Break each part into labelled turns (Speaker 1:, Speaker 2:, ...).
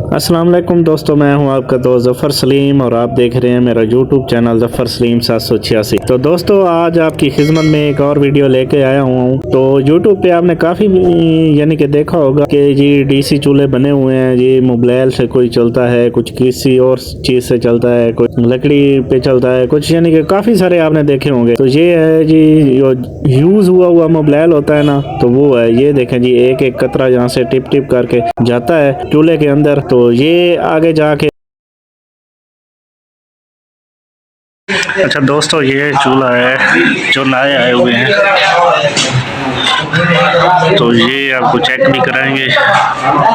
Speaker 1: अस्सलाम वालेकुम दोस्तों, मैं हूं आपका दोस्त ज़फ़र सलीम और आप देख रहे हैं मेरा यूट्यूब चैनल ज़फ़र सलीम 786। तो दोस्तों आज आपकी खिदमत में एक और वीडियो लेके आया हुआ हूं। तो यूट्यूब पे आपने काफ़ी यानी कि देखा होगा कि जी डीसी चूल्हे बने हुए हैं जी, मोबाइल से कोई चलता है, कुछ किसी और चीज़ से चलता है, कुछ लकड़ी पे चलता है, कुछ यानी कि काफ़ी सारे आपने देखे होंगे। तो ये है जी जो यूज़ हुआ मोबाइल होता है ना, तो वो है। ये देखें जी, एक एक कतरा यहाँ से टिप टिप करके जाता है चूल्हे के अंदर। तो ये आगे जाके अच्छा दोस्तों, ये चूल्हा है जो नए आए हुए हैं, तो ये आपको चेक भी कराएंगे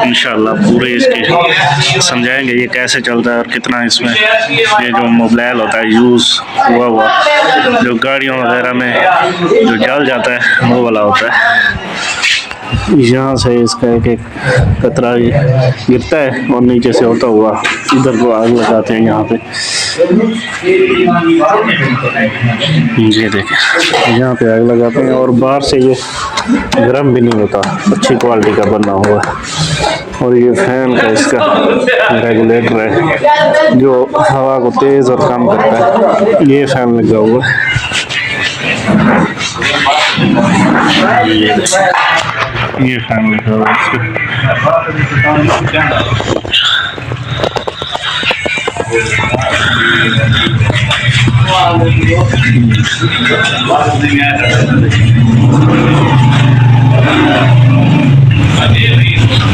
Speaker 1: इंशाल्लाह, पूरे इसके समझाएंगे ये कैसे चलता है और कितना इसमें ये जो मोबाइल होता है यूज़ हुआ जो गाड़ियों वगैरह में जो जल जाता है वो वाला होता है। यहाँ से इसका एक एक कतरा गिरता है और नीचे से होता हुआ इधर को आग लगाते हैं यहाँ पे। ये देखें, यहाँ पे आग लगाते हैं और बाहर से ये गर्म भी नहीं होता, अच्छी क्वालिटी का बना हुआ है। और ये फैन का इसका रेगुलेटर है जो हवा को तेज़ और कम करता है। ये फैन लगा हुआ है। ये फैन लगा हुआ है।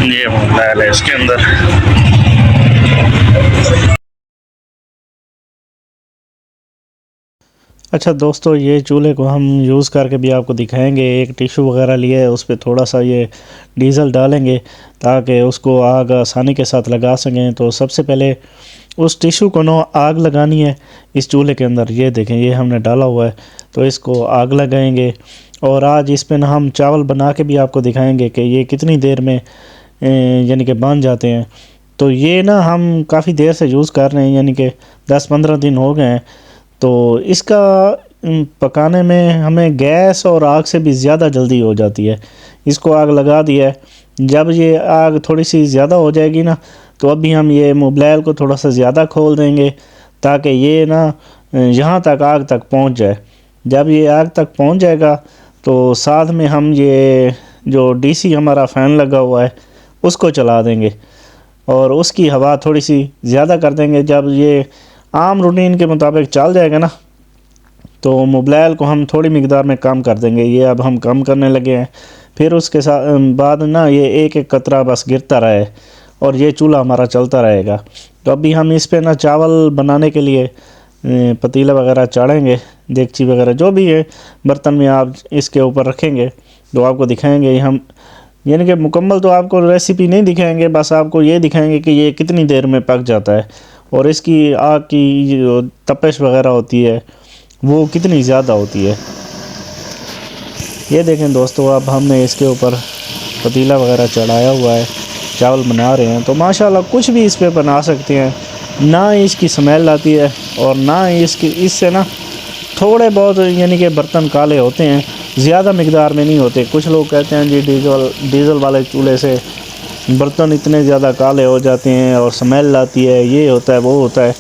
Speaker 1: ये मोबाइल है इसके अंदर। अच्छा दोस्तों, ये चूल्हे को हम यूज़ करके भी आपको दिखाएंगे। एक टिश्यू वगैरह लिया है, उस पर थोड़ा सा ये डीज़ल डालेंगे ताकि उसको आग आसानी के साथ लगा सकें। तो सबसे पहले उस टिश्यू को ना आग लगानी है इस चूल्हे के अंदर। ये देखें, ये हमने डाला हुआ है, तो इसको आग लगाएंगे। और आज इस पर ना हम चावल बना के भी आपको दिखाएंगे कि ये कितनी देर में यानी कि बन जाते हैं। तो ये ना हम काफ़ी देर से यूज़ कर रहे हैं, यानी कि 10-15 दिन हो गए हैं। तो इसका पकाने में हमें गैस और आग से भी ज़्यादा जल्दी हो जाती है। इसको आग लगा दिया है, जब ये आग थोड़ी सी ज़्यादा हो जाएगी ना, तो अभी हम ये मोबाइल को थोड़ा सा ज़्यादा खोल देंगे ताकि ये ना यहाँ तक आग तक पहुँच जाए। जब ये आग तक पहुँच जाएगा तो साथ में हम ये जो डीसी हमारा फ़ैन लगा हुआ है उसको चला देंगे और उसकी हवा थोड़ी सी ज़्यादा कर देंगे। जब ये आम रूटीन के मुताबिक चल जाएगा ना, तो मोबाइल को हम थोड़ी मिकदार में कम कर देंगे। ये अब हम कम करने लगे हैं। फिर उसके साथ बाद ना ये एक एक कतरा बस गिरता रहे और ये चूल्हा हमारा चलता रहेगा। तो अभी हम इस पे ना चावल बनाने के लिए पतीला वगैरह चाढ़ेंगे, देगची वगैरह जो भी है बर्तन में आप इसके ऊपर रखेंगे तो आपको दिखाएंगे हम, यानी कि मुकम्मल तो आपको रेसिपी नहीं दिखाएंगे, बस आपको ये दिखाएंगे कि ये कितनी देर में पक जाता है और इसकी आग की जो तपिश वगैरह होती है वो कितनी ज़्यादा होती है। ये देखें दोस्तों, अब हमने इसके ऊपर पतीला वगैरह चढ़ाया हुआ है, चावल बना रहे हैं। तो माशाल्लाह कुछ भी इस पे बना सकते हैं, ना इसकी स्मेल आती है और ना इससे ना थोड़े बहुत यानी कि बर्तन काले होते हैं, ज़्यादा मिकदार में नहीं होते। कुछ लोग कहते हैं जी डीज़ल वाले चूल्हे से बर्तन इतने ज़्यादा काले हो जाते हैं और स्मेल आती है, ये होता है वो होता है।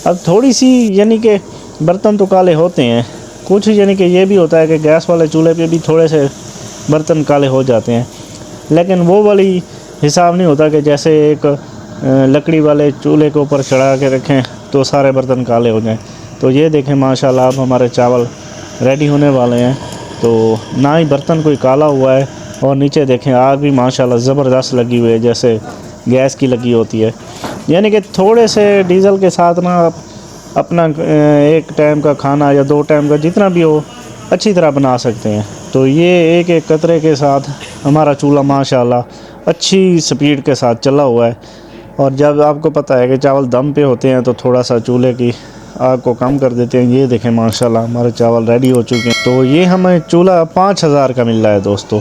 Speaker 1: अब थोड़ी सी यानी कि बर्तन तो काले होते हैं, कुछ यानी कि ये भी होता है कि गैस वाले चूल्हे पे भी थोड़े से बर्तन काले हो जाते हैं, लेकिन वो वाली हिसाब नहीं होता कि जैसे एक लकड़ी वाले चूल्हे के ऊपर चढ़ा के रखें तो सारे बर्तन काले हो जाएं। तो ये देखें माशाल्लाह, अब हमारे चावल रेडी होने वाले हैं। तो ना ही बर्तन कोई काला हुआ है और नीचे देखें आग भी माशाल्लाह ज़बरदस्त लगी हुई है, जैसे गैस की लगी होती है। यानी कि थोड़े से डीज़ल के साथ ना आप अपना एक टाइम का खाना या 2 टाइम का जितना भी हो अच्छी तरह बना सकते हैं। तो ये एक एक कतरे के साथ हमारा चूल्हा माशाल्लाह अच्छी स्पीड के साथ चला हुआ है। और जब आपको पता है कि चावल दम पे होते हैं तो थोड़ा सा चूल्हे की आग को कम कर देते हैं। ये देखें माशाल्लाह हमारे चावल रेडी हो चुके हैं। तो ये हमें चूल्हा 5000 का मिल रहा है दोस्तों।